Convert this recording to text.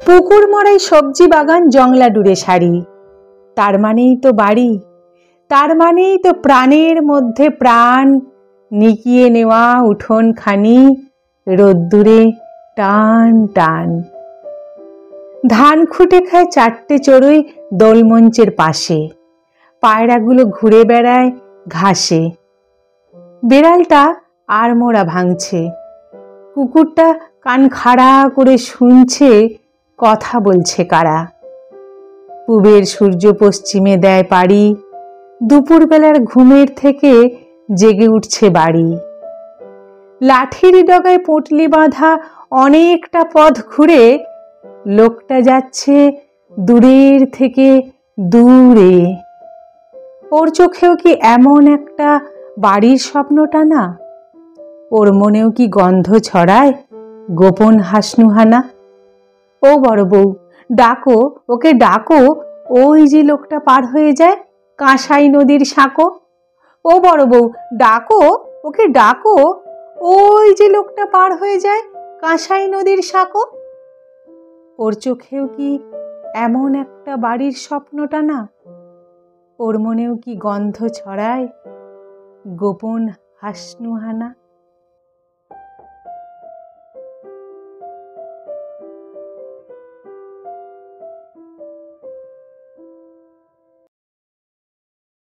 পুকুর মরাই সবজি বাগান জংলা ডুরে সারি, তার মানেই তো বাড়ি, তার মানেই তো প্রাণের মধ্যে প্রাণ নিকিয়ে নেওয়া উঠোন খানি রোদ্দুরে টান টান। ধান খুঁটে খায় চারটে চড়ুই দোলমঞ্চের পাশে, পায়রাগুলো ঘুরে বেড়ায় ঘাসে। বেড়ালটা আড়মোড়া ভাঙছে, কুকুরটা কান খাড়া করে শুনছে কথা বলছে কারা। পূবের সূর্য পশ্চিমে দেয় পাড়ি, দুপুরবেলার ঘুমের থেকে জেগে উঠছে বাড়ি। লাঠির ডগায় পুঁটলি বাঁধা অনেকটা পথ ঘুরে লোকটা যাচ্ছে দূরের থেকে দূরে। ওর চোখেও কি এমন একটা বাড়ির স্বপ্নটা না? ওর মনেও কি গন্ধ ছড়ায় গোপন হাসনুহানা? ও বড় বউ, ডাকো, ওকে ডাকো, ওই যে লোকটা পার হয়ে যায় কাঁসাই নদীর সাঁকো। ও বড় বউ, ডাকো, ওকে ডাকো, ওই যে লোকটা পার হয়ে যায় কাঁসাই নদীর সাঁকো। ওর চোখেও কি এমন একটা বাড়ির স্বপ্নটা না? ওর মনেও কি গন্ধ ছড়ায় গোপন হাসনুহানা?